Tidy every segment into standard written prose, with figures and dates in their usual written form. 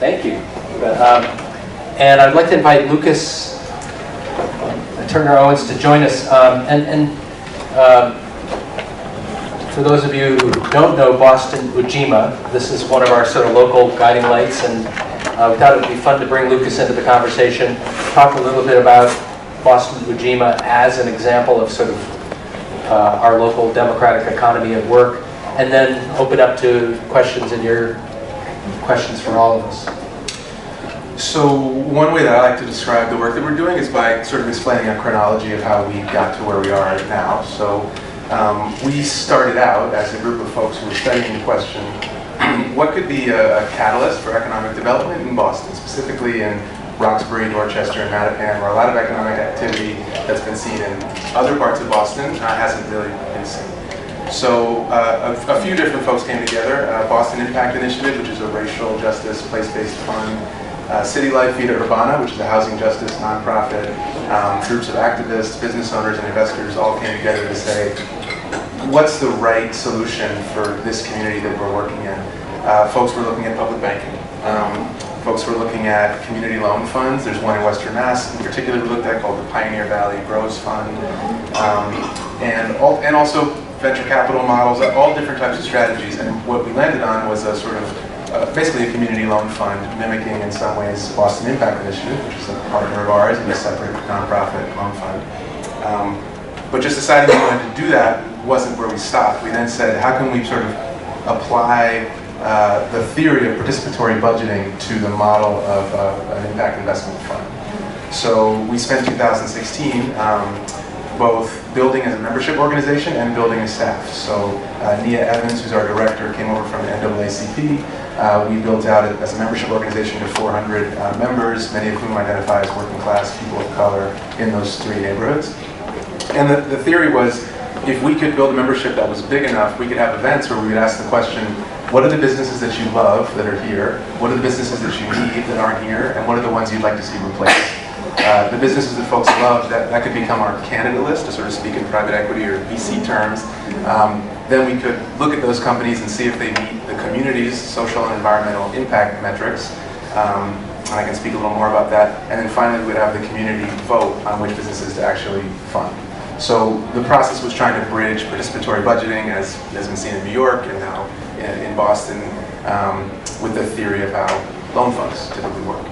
Thank you. And I'd like to invite Lucas Turner Owens to join us. For those of you who don't know Boston Ujima, this is one of our sort of local guiding lights, and we thought it would be fun to bring Lucas into the conversation, talk a little bit about Boston Ujima as an example of sort of our local democratic economy at work, and then open up to questions and your questions for all of us. So one way that I like to describe the work that we're doing is by sort of explaining a chronology of how we got to where we are now. So we started out as a group of folks who were studying the question, what could be a catalyst for economic development in Boston, specifically in Roxbury, Dorchester, and Mattapan, where a lot of economic activity that's been seen in other parts of Boston hasn't really been seen. So a few different folks came together. Boston Impact Initiative, which is a racial justice, place-based fund. City Life Vita Urbana, which is a housing justice nonprofit. Groups of activists, business owners, and investors all came together to say, what's the right solution for this community that we're working in? Folks were looking at public banking. Folks were looking at community loan funds. There's one in Western Mass in particular we looked at called the Pioneer Valley Grows Fund. And also venture capital models, all different types of strategies. And what we landed on was a sort of, basically a community loan fund, mimicking in some ways Boston Impact Initiative, which is a partner of ours and a separate nonprofit loan fund. But just deciding we wanted to do that wasn't where we stopped. We then said, how can we sort of apply the theory of participatory budgeting to the model of an impact investment fund? So we spent 2016 both building as a membership organization and building as staff. So Nia Evans, who's our director, came over from the NAACP. We built out as a membership organization to 400 members, many of whom identify as working class people of color in those three neighborhoods. And the theory was, if we could build a membership that was big enough, we could have events where we would ask the question, what are the businesses that you love that are here? What are the businesses that you need that aren't here? And what are the ones you'd like to see replaced? The businesses that folks love, that could become our candidate list, to sort of speak in private equity or VC terms. Then we could look at those companies and see if they meet the community's social and environmental impact metrics. And I can speak a little more about that. And then finally, we'd have the community vote on which businesses to actually fund. So the process was trying to bridge participatory budgeting, as has been seen in New York and now in Boston, with the theory of how loan funds typically work.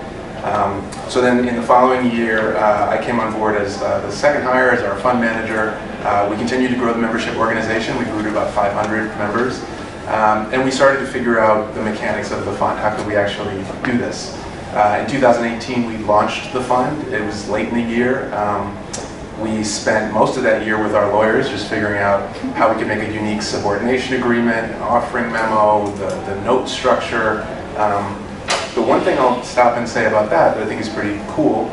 So then in the following year, I came on board as the second hire as our fund manager. We continued to grow the membership organization. We grew to about 500 members. And we started to figure out the mechanics of the fund. How could we actually do this? In 2018, we launched the fund. It was late in the year. We spent most of that year with our lawyers just figuring out how we could make a unique subordination agreement, an offering memo, the note structure. The one thing I'll stop and say about that I think is pretty cool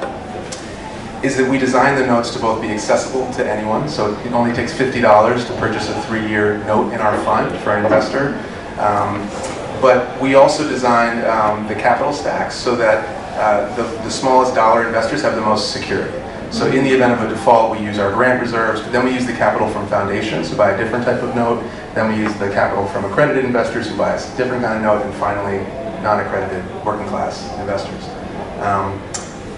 is that we designed the notes to both be accessible to anyone. So it only takes $50 to purchase a 3-year note in our fund for an investor. But we also designed the capital stacks so that the smallest dollar investors have the most security. So in the event of a default, we use our grant reserves, then we use the capital from foundations who buy a different type of note, then we use the capital from accredited investors who buy a different kind of note, and finally, non-accredited working class investors.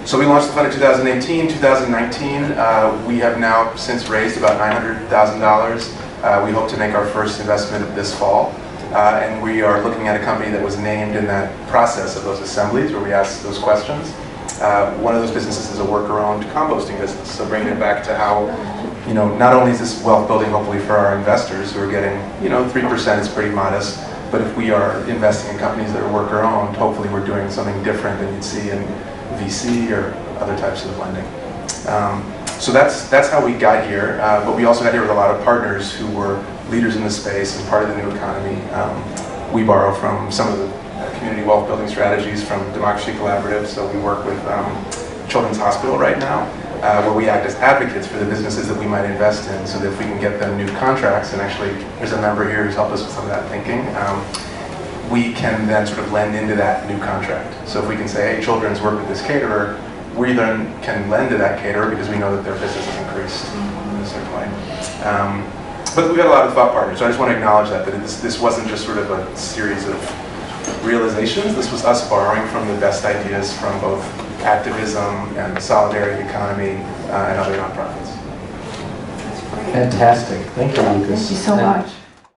So we launched the fund in 2018. 2019, we have now since raised about $900,000. We hope to make our first investment this fall. And we are looking at a company that was named in that process of those assemblies where we asked those questions. One of those businesses is a worker-owned composting business. So bringing it back to how, not only is this wealth building hopefully for our investors who are getting, 3% is pretty modest, but if we are investing in companies that are worker-owned, hopefully we're doing something different than you'd see in VC or other types of lending. So that's how we got here, but we also got here with a lot of partners who were leaders in the space and part of the new economy. We borrow from some of the community wealth building strategies from Democracy Collaborative, so we work with Children's Hospital right now, where we act as advocates for the businesses that we might invest in, so that if we can get them new contracts, and actually there's a member here who's helped us with some of that thinking, we can then sort of lend into that new contract. So if we can say, hey, Children's work with this caterer, we then can lend to that caterer because we know that their business has increased in a certain way. But we've got a lot of thought partners, so I just want to acknowledge that this wasn't just sort of a series of realizations. This was us borrowing from the best ideas from both activism and the solidarity economy and other nonprofits. Fantastic. Thank you, Lucas. Thank you so And much.